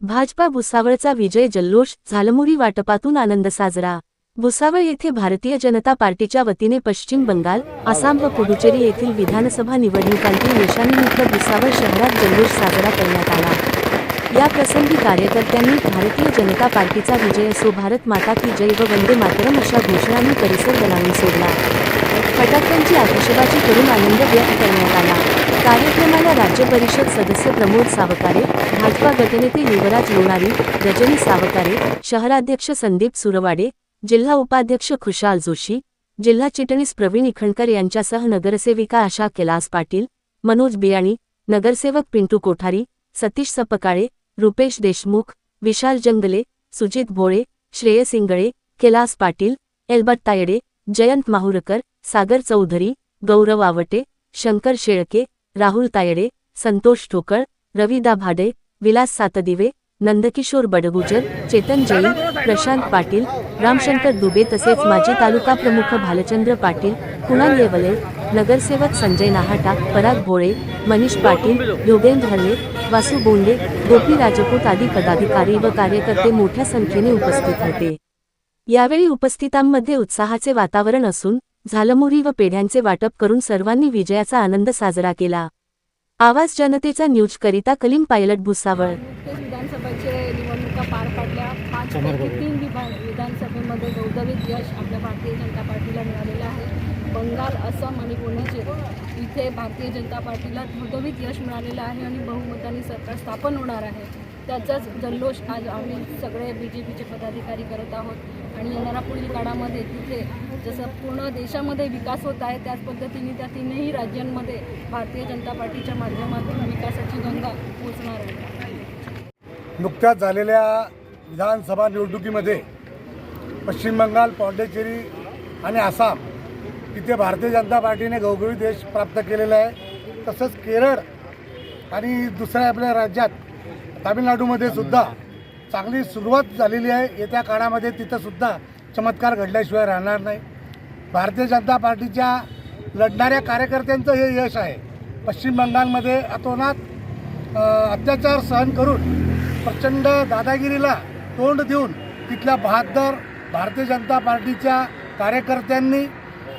भाजपा भुसावळचा विजय जल्लोष, झालमुरी वाटपातून आनंद साजरा। भुसावळ येथे भारतीय जनता पार्टीच्या वतीने पश्चिम बंगाल, आसाम व पुडुचेरी येथील विधानसभा निवडणुकांतील यशानिमित्त भुसावळ शहरात जल्लोष साजरा करण्यात आला। या प्रसंगी कार्यकर्त्यांनी भारतीय जनता पार्टीचा विजय असो, भारत माता की जय व वंदे मातरम अशा घोषणांनी परिसर दणाणून सोडला। फटाक्यांची आतिषबाजी करून आनंद व्यक्त करण्यात आला। कार्यक्रमाला राज्य परिषद सदस्य प्रमोद सावकारे, भाजपा गटनेते युवराज लोणारी, रजनी सावकारे, शहराध्यक्ष संदीप सुरवाडे, जिल्हा उपाध्यक्ष खुशाल जोशी, जिल्हा चिटणीस प्रवीण इखणकर यांच्यासह नगरसेविका आशा कैलास पाटील, मनोज बियाणी, नगरसेवक पिंटू कोठारी, सतीश सपकाळे, रुपेश देशमुख, विशाल जंगले, सुजित भोळे, श्रेयस इंगळे, कैलास पाटील, एल्बर्ट तायडे, जयंत माहुरकर, सागर चौधरी, गौरव आवटे, शंकर शेळके, राहुल तायडे, संतोष ठोकळ, रवी दाभाडे, विलास सातदिवे, नंदकिशोर बडगुजर, चेतन जैन, प्रशांत पाटील, रामशंकर दुबे तसेच माजी तालुका प्रमुख भालचंद्र पाटील, कुणाल येवले, नगरसेवक संजय नाहाटा, पराग भोळे, मनीष पाटील, योगेंद्र हरणे, वासू बोंडे, गोपी राजपूत आदी पदाधिकारी व कार्यकर्ते मोठ्या संख्येने उपस्थित होते। यावेळी उपस्थितांमध्ये उत्साहाचे वातावरण असून झालमुरी व पेढ्यांचे वाटप करून सर्वांनी विजयाचा आनंद साजरा केला। आवाज जनतेचा न्यूज करिता कलीम पायलट भुसावळ। विधानसभेचे निवडणुका पार पडल्या। 5 पैकी 3 विधानसभेमध्ये दवदवीत यश आपल्या भारतीय जनता पार्टीला मिळालेलं आहे। बंगाल, असम आणि पुडुचेरी इथे भारतीय जनता पार्टीला दवदवीत यश मिळालेलं आहे आणि बहुमताने सरकार स्थापन होणार आहे। त्याचाच जल्लोष आज आम्ही सगळे BJPचे पदाधिकारी करत आहोत आणि येणाऱ्या पुढील काळामध्ये तिथे जसं पूर्ण देशामध्ये विकास होत आहे त्याच पद्धतीने त्या तीनही राज्यांमध्ये भारतीय जनता पार्टीच्या माध्यमातून विकासाची गंगा पोचणार आहे। नुकत्याच झालेल्या विधानसभा निवडणुकीमध्ये पश्चिम बंगाल, पॉंडिचेरी आणि आसाम इथे भारतीय जनता पार्टीने घवघवीत यश प्राप्त केलेलं आहे। तसंच केरळ आणि दुसऱ्या आपल्या राज्यात तामिळनाडूमध्ये सुद्धा चांगली सुरुवात झालेली आहे। येत्या काळामध्ये तिथं सुद्धा चमत्कार घडल्याशिवाय राहणार नाही। भारतीय जनता पार्टीच्या लढणाऱ्या कार्यकर्त्यांचं हे यश आहे। पश्चिम बंगालमध्ये अतोनात अत्याचार सहन करून प्रचंड दादागिरीला तोंड देऊन तिथल्या बहादर भारतीय जनता पार्टीच्या कार्यकर्त्यांनी,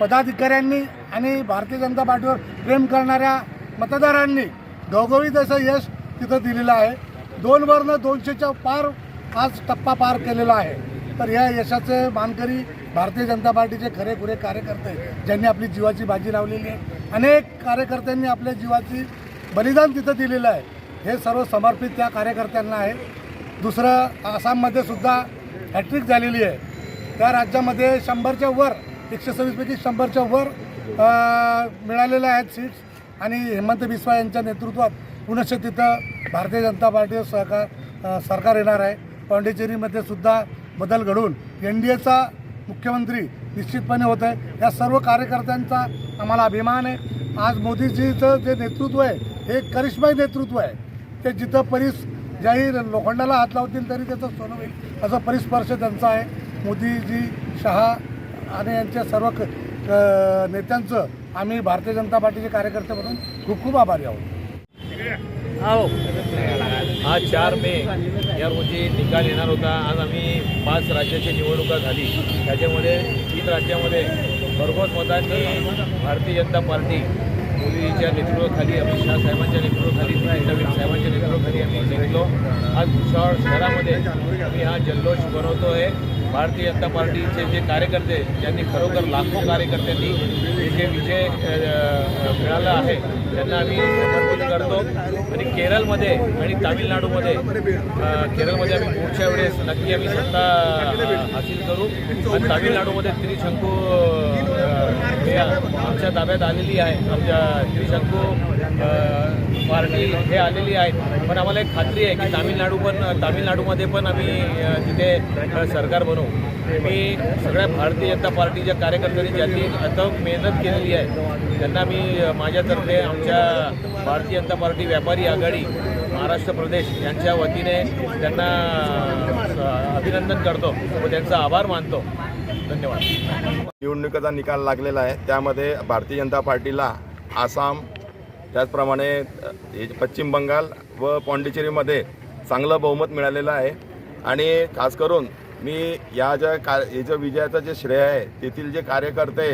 पदाधिकाऱ्यांनी आणि भारतीय जनता पार्टीवर प्रेम करणाऱ्या मतदारांनी घवघवीत असं यश तिथं दिलेलं आहे। 2 वरनं 200च्या पार आज टप्पा पार केलेला आहे। तर या यशाचे मानकरी भारतीय जनता पार्टीचे खरेखुरे कार्यकर्ते ज्यांनी आपली जीवाची बाजी लावलेली आहे। अनेक कार्यकर्त्यांनी आपल्या जीवाची बलिदान तिथं दिलेलं आहे। हे सर्व समर्पित त्या कार्यकर्त्यांना आहे। दुसरं आसाममध्ये सुद्धा हॅट्रिक झालेली आहे। त्या राज्यामध्ये 100च्या वर 126 पैकी 100च्या वर मिळालेल्या आहेत सीट्स आणि हेमंत बिस्वा यांच्या नेतृत्वात पुनश्च तिथं भारतीय जनता पार्टीचं सरकार येणार आहे। पॉंडिचेरीमध्ये सुद्धा बदल घडून NDAचा मुख्यमंत्री निश्चितपणे होत आहे। या सर्व कार्यकर्त्यांचा आम्हाला अभिमान आहे। आज मोदीजीचं जे नेतृत्व आहे हे करिश्माई नेतृत्व आहे। ते जिथं परिस ज्याही लोखंडाला हात लावतील तरी त्याचं सोनं होईल असा परिस्पर्श त्यांचा आहे। मोदीजी, शहा आणि यांच्या सर्व नेत्यांचं आम्ही भारतीय जनता पार्टीचे कार्यकर्ते म्हणून खूप खूप आभारी आहोत। आज 4 मे या रोजी निकाल येणार होता। आज आम्ही 5 राज्याची निवडणुका झाली। त्याच्यामध्ये 3 राज्यामध्ये भरघोस मतांनी भारतीय जनता पार्टी मोदीच्या नेतृत्वाखाली, अमित शहा साहेबांच्या नेतृत्वाखाली, नवीन साहेबांच्या नेतृत्वाखाली आम्ही जिंकलो। आज भुसावळ शहरामध्ये आम्ही हा जल्लोष बनवतो आहे। भारतीय जनता पार्टीचे जे कार्यकर्ते ज्यांनी खरोखर लाखो कार्यकर्त्यांनी जे विजय मिळाला आहे त्यांना आम्ही समर्पित करतो। आणि केरळमध्ये आणि तामिळनाडूमध्ये केरळमध्ये आम्ही पुढच्या वेळेस नक्की आम्ही सत्ता हासिल करू आणि तामिळनाडूमध्ये त्रिशंकू हे आमच्या ताब्यात आलेली आहे। आमच्या त्रिशंकू पार्टी हे आलेली आहेत। पण आम्हाला एक खात्री आहे की तामिळनाडूमध्ये पण आम्ही तिथे सरकार बनवू। मी सगळ्या भारतीय जनता पार्टीच्या कार्यकर्त्यांनी ज्यांनी अथक मेहनत केलेली आहे त्यांना मी माझ्यातर्फे आमच्या भारतीय जनता पार्टी व्यापारी आघाडी महाराष्ट्र प्रदेश यांच्या वतीने त्यांना अभिनंदन करतो व त्यांचा आभार मानतो। धन्यवाद। निवडणुकीचा निकाल लागलेला आहे। त्यामध्ये भारतीय जनता पार्टीला आसाम त्याचप्रमाणे पश्चिम बंगाल व पॉंडिचेरीमध्ये चांगलं बहुमत मिळालेलं आहे आणि खास करून मी याच्या विजयाचं जे श्रेय आहे तेथील जे कार्यकर्ते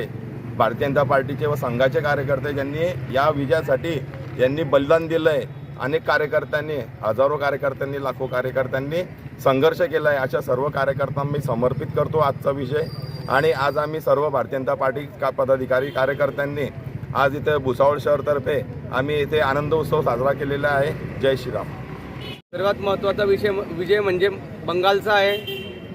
भारतीय जनता पार्टीचे व संघाचे कार्यकर्ते ज्यांनी या विजयासाठी यांनी बलिदान दिलं आहे, अनेक कार्यकर्त्यांनी, हजारो कार्यकर्त्यांनी, लाखो कार्यकर्त्यांनी संघर्ष केला आहे, अशा सर्व कार्यकर्त्यांना मी समर्पित करतो आजचा विषय. आणि आज आम्ही सर्व भारतीय जनता पार्टी पदाधिकारी कार्यकर्त्यांनी आज इथे भुसावळ शहरतर्फे आम्ही इथे आनंद उत्सव साजरा केलेला आहे. जय श्रीराम. सर्वात महत्त्वाचा विजय म्हणजे बंगालचा आहे.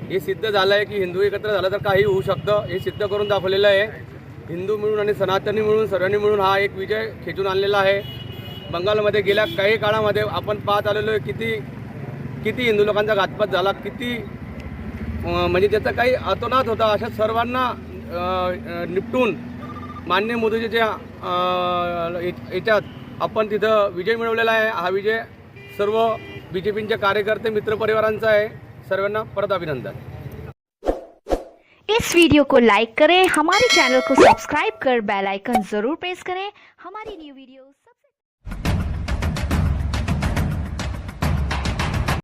हे सिद्ध झालं आहे की हिंदू एकत्र झालं तर काही होऊ शकतं, हे सिद्ध करून दाखवलेलं आहे. हिंदू मिळून आणि सनातनी मिळून, सर्वांनी मिळून हा एक विजय खेचून आणलेला आहे. बंगालमध्ये गेल्या काही काळामध्ये आपण पाहत आलेलो आहे किती हिंदू लोकांचा घातपात झाला, किती म्हणजे त्याचा काही अतोनात होता. अशा सर्वांना निपटून मान्य मोदीच्या याच्यात आपण तिथं विजय मिळवलेला आहे. हा विजय सर्व BJPचे कार्यकर्ते, मित्रपरिवारांचा आहे. सर्वांना परत अभिनंदन. इस वीडियो को लाइक करें, हमारे चैनल को सब्सक्राइब कर बेल आइकन जरूर प्रेस करें हमारी न्यू वीडियो सबसे